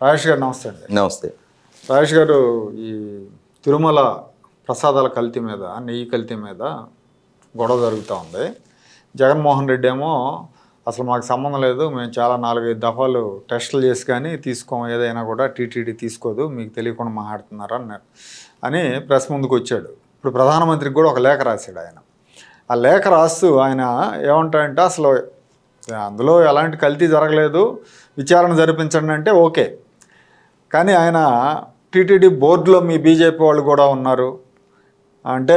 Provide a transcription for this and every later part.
రాజేష్ గారు నమస్తే అండి. నమస్తే. రాజేష్ గారు, ఈ తిరుమల ప్రసాదాల కల్తీ మీద, నెయ్యి కల్తీ మీద గొడవ జరుగుతూ ఉంది. జగన్మోహన్ రెడ్డి ఏమో అసలు మాకు సంబంధం లేదు, మేము చాలా 4-5 దఫాలు టెస్టులు చేసి కానీ తీసుకోము, ఏదైనా కూడా టీటీడీ తీసుకోదు, మీకు తెలియకుండా మాట్లాడుతున్నారు అన్నారు అని ప్రెస్ ముందుకు వచ్చాడు. ఇప్పుడు ప్రధానమంత్రికి కూడా ఒక లేఖ రాశాడు ఆయన. ఆ లేఖ రాస్తూ ఆయన ఏమంటాడంటే అసలు అందులో ఎలాంటి కల్తీ జరగలేదు, విచారణ జరిపించండి అంటే ఓకే, కానీ ఆయన టీటీడీ బోర్డులో మీ బీజేపీ వాళ్ళు కూడా ఉన్నారు అంటే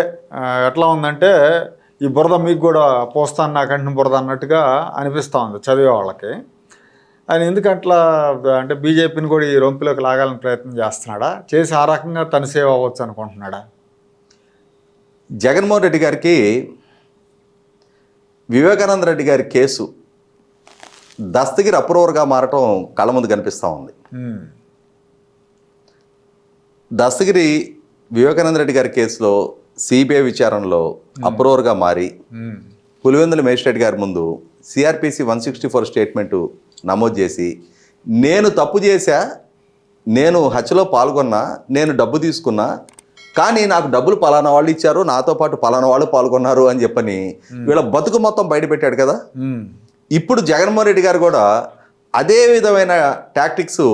ఎట్లా ఉందంటే ఈ బురద మీకు కూడా పోస్తాను నాకంటే బురద అన్నట్టుగా అనిపిస్తూ ఉంది చదివే వాళ్ళకి. ఆయన ఎందుకు అట్లా అంటే బీజేపీని కూడా ఈ రొంపిలోకి లాగాలని ప్రయత్నం చేస్తున్నాడా, చేసి ఆ రకంగా తను సేవ్ అవ్వచ్చు అనుకుంటున్నాడా? జగన్మోహన్ రెడ్డి గారికి వివేకానంద రెడ్డి గారి కేసు దస్తగిరి అప్రూవర్గా మారటం కళ్ళ ముందు కనిపిస్తూ ఉంది. దస్తగిరి వివేకానంద రెడ్డి గారి కేసులో సిబిఐ విచారణలో అప్రూవర్గా మారి పులివెందుల మేజిస్ట్రేట్ గారి ముందు సిఆర్పిసి 164 స్టేట్మెంటు నమోదు చేసి నేను తప్పు చేశా, నేను హత్యలో పాల్గొన్నా, నేను డబ్బు తీసుకున్నా, కానీ నాకు డబ్బులు పలానా వాళ్ళు ఇచ్చారు, నాతో పాటు పలానా వాళ్ళు పాల్గొన్నారు అని చెప్పని వీళ్ళ బతుకు మొత్తం బయటపెట్టాడు కదా. ఇప్పుడు జగన్మోహన్ రెడ్డి గారు కూడా అదే విధమైన టాక్టిక్స్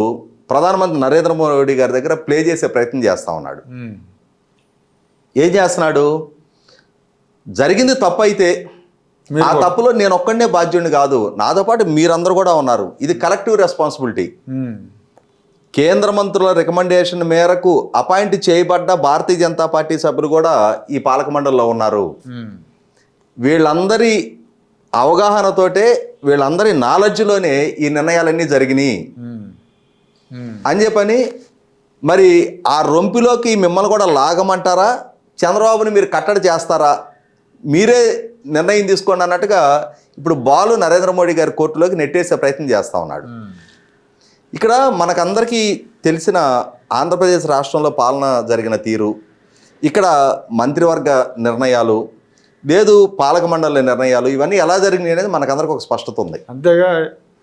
ప్రధానమంత్రి నరేంద్ర మోడీ గారి దగ్గర ప్లే చేసే ప్రయత్నం చేస్తూ ఉన్నాడు. ఏం చేస్తున్నాడు? జరిగింది తప్పు అయితే ఆ తప్పులో నేను ఒక్కడనే బాధ్యుడిని కాదు, నాతో పాటు మీరందరూ కూడా ఉన్నారు, ఇది కలెక్టివ్ రెస్పాన్సిబిలిటీ. కేంద్ర మంత్రుల రికమెండేషన్ మేరకు అపాయింట్ చేయబడ్డ భారతీయ జనతా పార్టీ సభ్యులు కూడా ఈ పాలక మండలిలో ఉన్నారు. వీళ్ళందరి అవగాహనతోటే, వీళ్ళందరి నాలెడ్జ్లోనే ఈ నిర్ణయాలన్నీ జరిగినాయి అని చెప్పని మరి ఆ రొంపిలోకి మిమ్మల్ని కూడా లాగమంటారా, చంద్రబాబుని మీరు కట్టడి చేస్తారా, మీరే నిర్ణయం తీసుకోండి అన్నట్టుగా ఇప్పుడు బాలు నరేంద్ర మోడీ గారి కోర్టులోకి నెట్టేసే ప్రయత్నం చేస్తూ ఉన్నాడు. ఇక్కడ మనకందరికీ తెలిసిన ఆంధ్రప్రదేశ్ రాష్ట్రంలో పాలన జరిగిన తీరు, ఇక్కడ మంత్రివర్గ నిర్ణయాలు లేదు, పాలక మండలి నిర్ణయాలు, ఇవన్నీ ఎలా జరిగినాయి అనేది మనకందరికి ఒక స్పష్టత ఉంది. అంతేగా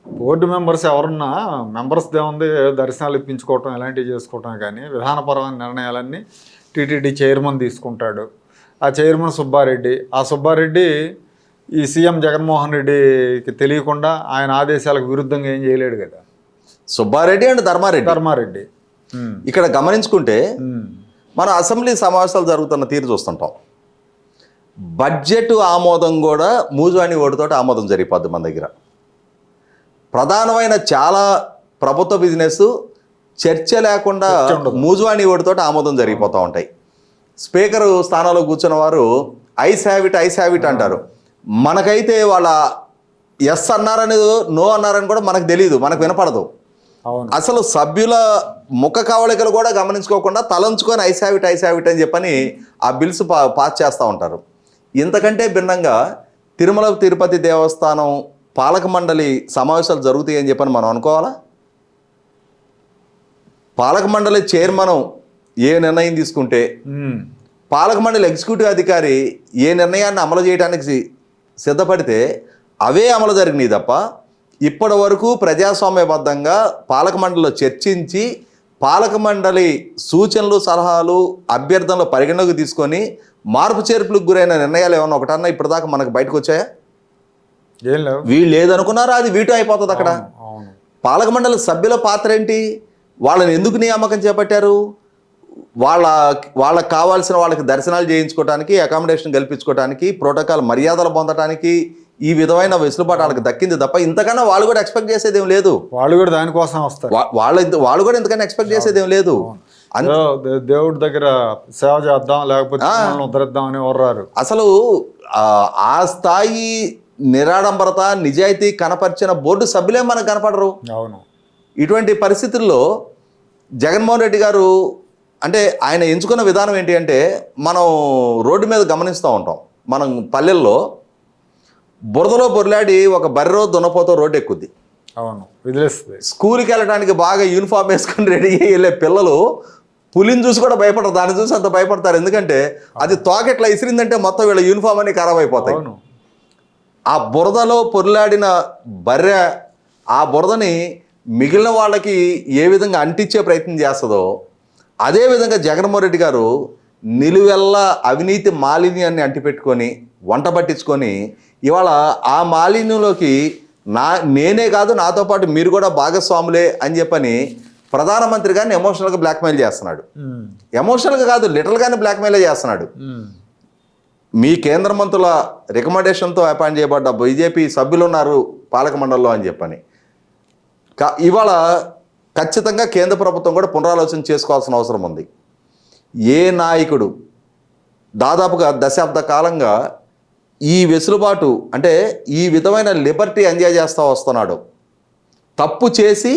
బోర్డు మెంబర్స్ ఎవరున్నా మెంబర్స్ ఏముంది, దర్శనాలు ఇప్పించుకోవటం ఇలాంటివి చేసుకోవటం, కానీ విధానపరమైన నిర్ణయాలన్నీ టీటీడీ చైర్మన్ తీసుకుంటాడు. ఆ చైర్మన్ సుబ్బారెడ్డి, ఆ సుబ్బారెడ్డి ఈ సీఎం జగన్మోహన్ రెడ్డికి తెలియకుండా ఆయన ఆదేశాలకు విరుద్ధంగా ఏం చేయలేడు కదా. సుబ్బారెడ్డి అండ్ ధర్మారెడ్డి ఇక్కడ గమనించుకుంటే మన అసెంబ్లీ సమావేశాలు జరుగుతున్న తీరు చూస్తుంటాం. బడ్జెట్ ఆమోదం కూడా మూజువాణి ఓటుతోటి ఆమోదం జరిగిపోద్ది మన దగ్గర. ప్రధానమైన చాలా ప్రభుత్వ బిజినెస్ చర్చ లేకుండా మూజువాణి ఓటుతోటి ఆమోదం జరిగిపోతూ ఉంటాయి. స్పీకర్ స్థానంలో కూర్చున్న వారు ఐస్ హ్యావ్ ఇట్ అంటారు. మనకైతే వాళ్ళ ఎస్ అన్నారని నో అన్నారని కూడా మనకు తెలియదు, మనకు వినపడదు. అసలు సభ్యుల ముఖ కవళికలు కూడా గమనించుకోకుండా తలంచుకొని ఐస్ హ్యావ్ ఇట్ అని చెప్పని ఆ బిల్స్ పాస్ చేస్తూ ఉంటారు. ఇంతకంటే భిన్నంగా తిరుమల తిరుపతి దేవస్థానం పాలక మండలి సమావేశాలు జరుగుతాయని చెప్పని మనం అనుకోవాలా? పాలక మండలి చైర్మన్ ఏ నిర్ణయం తీసుకుంటే పాలక మండలి ఎగ్జిక్యూటివ్ అధికారి ఏ నిర్ణయాన్ని అమలు చేయడానికి సిద్ధపడితే అవే అమలు జరిగినాయి తప్ప ఇప్పటి వరకు ప్రజాస్వామ్యబద్ధంగా పాలక మండలిలో చర్చించి పాలక మండలి సూచనలు సలహాలు అభ్యర్థనలు పరిగణలోకి తీసుకొని మార్పు చేర్పులకు గురైన నిర్ణయాలు ఏమన్నా ఒకటన్నా ఇప్పటిదాకా మనకు బయటకు వచ్చాయా? వీళ్ళు ఏదనుకున్నారో అది వీటో అయిపోతుంది. అక్కడ పాలక మండలి సభ్యుల పాత్ర ఏంటి? వాళ్ళని ఎందుకు నియామకం చేపట్టారు? వాళ్ళకి కావాల్సిన వాళ్ళకి దర్శనాలు చేయించుకోవడానికి, అకామిడేషన్ కల్పించుకోవడానికి, ప్రోటోకాల్ మర్యాదలు పొందడానికి ఈ విధమైన వెసులుబాటు వాళ్ళకి దక్కింది తప్ప ఇంతకన్నా వాళ్ళు కూడా ఎక్స్పెక్ట్ చేసేది ఏం లేదు. వాళ్ళు కూడా దానికోసం వస్తారు. వాళ్ళు కూడా ఇంతకన్నా ఎక్స్పెక్ట్ చేసేది ఏం లేదు. దేవుడి దగ్గర సేవ చేద్దాం, లేకపోతే ఉద్ధరిద్దాం అని వర్రారు. అసలు ఆ స్థాయి నిరాడంబరత, నిజాయితీ కనపరిచిన బోర్డు సభ్యులే మనకు కనపడరు. అవును. ఇటువంటి పరిస్థితుల్లో జగన్మోహన్ రెడ్డి గారు అంటే ఆయన ఎంచుకున్న విధానం ఏంటి అంటే, మనం రోడ్డు మీద గమనిస్తూ ఉంటాం. మనం పల్లెల్లో బురదలో బొర్లాడి ఒక బర్రె దున్నపోతో రోడ్డు ఎక్కుద్ది. అవును, వదిలేస్తుంది. స్కూల్కి వెళ్ళడానికి బాగా యూనిఫామ్ వేసుకొని రెడీ అయ్యి వెళ్ళే పిల్లలు పులిని చూసి కూడా భయపడరు, దాన్ని చూసి అంత భయపడతారు. ఎందుకంటే అది తోకెట్లా ఇసిరిందంటే మొత్తం వీళ్ళ యూనిఫామ్ అన్ని ఖరాబ్ అయిపోతాయి. ఆ బురదలో పొర్లాడిన బర్రె ఆ బురదని మిగిలిన వాళ్ళకి ఏ విధంగా అంటించే ప్రయత్నం చేస్తుందో అదేవిధంగా జగన్మోహన్ రెడ్డి గారు నిలువెల్లా అవినీతి మాలిన్యాన్ని అంటిపెట్టుకొని వంట పట్టించుకొని ఇవాళ ఆ మాలిన్యంలోకి నేనే కాదు నాతో పాటు మీరు కూడా భాగస్వాములే అని చెప్పని ప్రధానమంత్రి గారిని ఎమోషనల్గా బ్లాక్మెయిల్ చేస్తున్నాడు. ఎమోషనల్గా కాదు, లిటరల్గానే బ్లాక్మెయిల్ చేస్తున్నాడు. మీ కేంద్ర మంత్రుల రికమెండేషన్తో అపాయింట్ చేయబడ్డ బీజేపీ సభ్యులు ఉన్నారు పాలక మండలిలో అని చెప్పని. ఇవాళ ఖచ్చితంగా కేంద్ర ప్రభుత్వం కూడా పునరాలోచన చేసుకోవాల్సిన అవసరం ఉంది. ఏ నాయకుడు దాదాపుగా దశాబ్ద కాలంగా ఈ వెసులుబాటు అంటే ఈ విధమైన లిబర్టీ ఎంజాయ్ చేస్తూ వస్తున్నాడు, తప్పు చేసి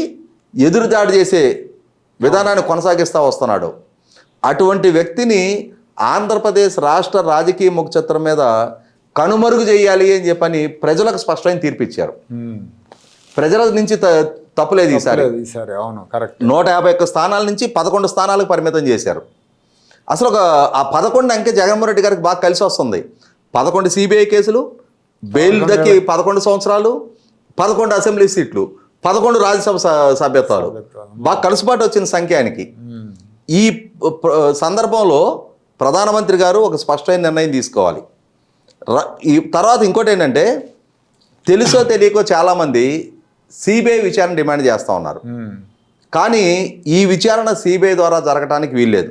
ఎదురుదాడి చేసే విధానాన్ని కొనసాగిస్తూ వస్తున్నాడు, అటువంటి వ్యక్తిని ఆంధ్రప్రదేశ్ రాష్ట్ర రాజకీయ ముఖచిత్రం మీద కనుమరుగు చేయాలి అని చెప్పని ప్రజలకు స్పష్టమైన తీర్పిచ్చారు. ప్రజల నుంచి తప్పులేదు ఈసారి. అవును, కరెక్ట్. 151 స్థానాల నుంచి 11 స్థానాలకు పరిమితం చేశారు. అసలు ఆ 11 అంకె జగన్మోహన్ రెడ్డి గారికి బాగా కలిసి వస్తుంది. 11 సిబిఐ కేసులు, బెయిల్ దక్కి 11 సంవత్సరాలు, 11 అసెంబ్లీ సీట్లు, 11 రాజ్యసభ సభ్యత్వాలు, బాగా కలిసిపాటు వచ్చిన సంఖ్య ఆయనకి. ఈ సందర్భంలో ప్రధానమంత్రి గారు ఒక స్పష్టమైన నిర్ణయం తీసుకోవాలి. ఈ తర్వాత ఇంకోటి ఏంటంటే, తెలుసో తెలియకో చాలామంది సిబిఐ విచారణ డిమాండ్ చేస్తూ ఉన్నారు. కానీ ఈ విచారణ సిబిఐ ద్వారా జరగడానికి వీల్లేదు.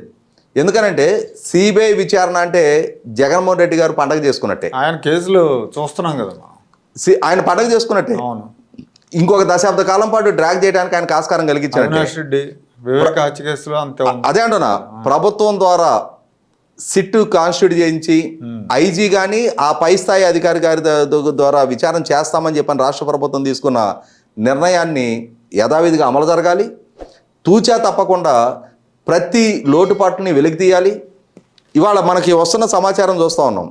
ఎందుకనంటే సిబిఐ విచారణ అంటే జగన్మోహన్ రెడ్డి గారు పండగ చేసుకున్నట్టే. ఆయన కేసులు చూస్తున్నాం కదా, ఆయన పండగ చేసుకున్నట్టే. అవును, ఇంకొక దశాబ్ద కాలం పాటు డ్రాగ్ చేయడానికి ఆయనకు ఆస్కారం కలిగించారు. అదే అంటున్నా, ప్రభుత్వం ద్వారా సిట్ కాన్స్టిట్యూట్ చేయించి ఐజీ కానీ ఆ పై స్థాయి అధికారి గారి ద్వారా విచారణ చేస్తామని చెప్పని రాష్ట్ర ప్రభుత్వం తీసుకున్న నిర్ణయాన్ని యథావిధిగా అమలు జరగాలి. తూచా తప్పకుండా ప్రతి లోటుపాటుని వెలికి తీయాలి. ఇవాళ మనకి వస్తున్న సమాచారం చూస్తూ ఉన్నాం.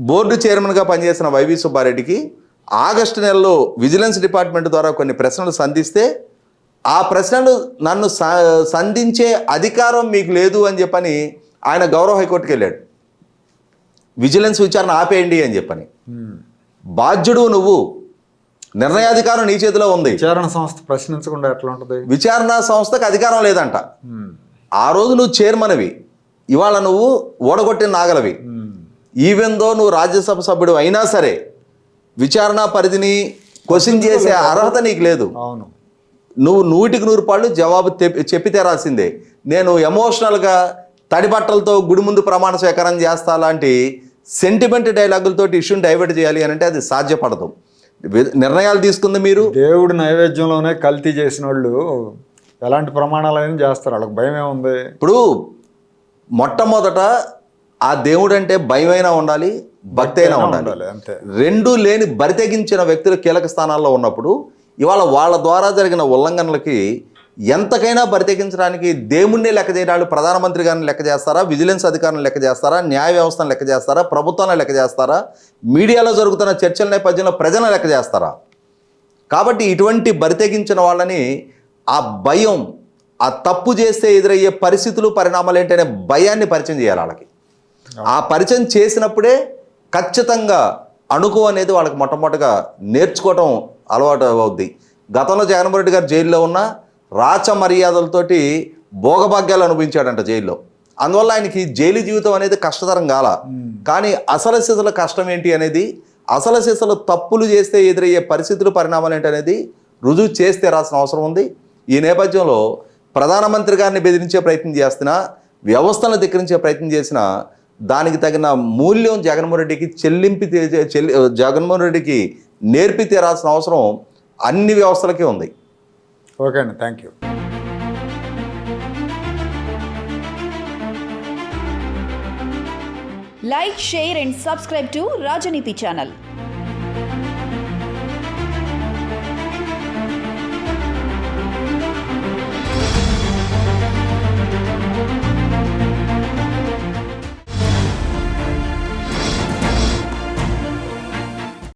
బోర్డు చైర్మన్గా పనిచేసిన వైవి సుబ్బారెడ్డికి ఆగస్టు నెలలో విజిలెన్స్ డిపార్ట్మెంట్ ద్వారా కొన్ని ప్రశ్నలు సంధిస్తే ఆ ప్రశ్నలు నన్ను సంధించే అధికారం మీకు లేదు అని చెప్పని ఆయన గౌరవ హైకోర్టుకి వెళ్ళాడు. విజిలెన్స్ విచారణ ఆపేయండి అని చెప్పని. బాధ్యుడు నువ్వు, నిర్ణయాధికారం నీ చేతిలో ఉంది. విచారణ సంస్థ ప్రశ్నించకుండా ఎట్లా ఉంటుంది? విచారణ సంస్థకు అధికారం లేదంట. ఆ రోజు నువ్వు చైర్మన్వి, ఇవాళ నువ్వు ఓడగొట్టిన నాగలవి. ఈవెన్ దో నువ్వు రాజ్యసభ సభ్యుడు అయినా సరే విచారణ పరిధిని క్వశ్చన్ చేసే అర్హత నీకు లేదు. అవును, నువ్వు 100కి 100 జవాబు చెప్పి తీరాల్సిందే. నేను ఎమోషనల్గా తడిబట్టలతో గుడి ముందు ప్రమాణ స్వీకారం చేస్తా లాంటి సెంటిమెంట్ డైలాగులతో ఇష్యూని డైవర్ట్ చేయాలి అని అంటే అది సాధ్యపడదు. నిర్ణయాలు తీసుకుంది మీరు. దేవుడి నైవేద్యంలోనే కల్తీ చేసిన వాళ్ళు ఎలాంటి ప్రమాణాలైనా చేస్తారు, వాళ్ళకి భయం ఏముంది? ఇప్పుడు మొట్టమొదట ఆ దేవుడు అంటే భయమైనా ఉండాలి, భక్తి అయినా ఉండాలి. అంతే. రెండూ లేని బరితెగించిన వ్యక్తులు కీలక స్థానాల్లో ఉన్నప్పుడు ఇవాళ వాళ్ళ ద్వారా జరిగిన ఉల్లంఘనలకి ఎంతకైనా బరితెగించడానికి దేవుణ్ణి లెక్క చేయడాలు ప్రధానమంత్రి గారిని లెక్క చేస్తారా, విజిలెన్స్ అధికారులను లెక్క చేస్తారా, న్యాయ వ్యవస్థను లెక్క చేస్తారా, ప్రభుత్వాన్ని లెక్క చేస్తారా, మీడియాలో జరుగుతున్న చర్చల నేపథ్యంలో ప్రజలను లెక్క చేస్తారా? కాబట్టి ఇటువంటి బరితెగించిన వాళ్ళని ఆ భయం, ఆ తప్పు చేస్తే ఎదురయ్యే పరిస్థితులు పరిణామాలు ఏంటనే భయాన్ని పరిచయం చేయాలి వాళ్ళకి. ఆ పరిచయం చేసినప్పుడే ఖచ్చితంగా అణుకు అనేది వాళ్ళకి మొట్టమొదటిగా నేర్చుకోవటం అలవాటు అవుద్ది. గతంలో జగన్మోహన్ రెడ్డి గారు జైల్లో ఉన్న రాచ మర్యాదలతోటి భోగభాగ్యాలు అనుభవించాడంట జైల్లో. అందువల్ల ఆయనకి జైలు జీవితం అనేది కష్టతరం కాల. కానీ అసలు సిసల కష్టం ఏంటి అనేది, అసలు సిసలు తప్పులు చేస్తే ఎదురయ్యే పరిస్థితులు పరిణామాలు ఏంటి అనేది రుజువు చేస్తే రాసిన అవసరం ఉంది. ఈ నేపథ్యంలో ప్రధానమంత్రి గారిని బెదిరించే ప్రయత్నం చేస్తున్నా, వ్యవస్థను ధిక్కరించే ప్రయత్నం చేసినా దానికి తగిన మూల్యం జగన్మోహన్ రెడ్డికి నేర్పి తీరాల్సిన అవసరం అన్ని వ్యవస్థలకే ఉంది. ఓకే అండి, thank you. Like, share and subscribe to Rajaniti channel.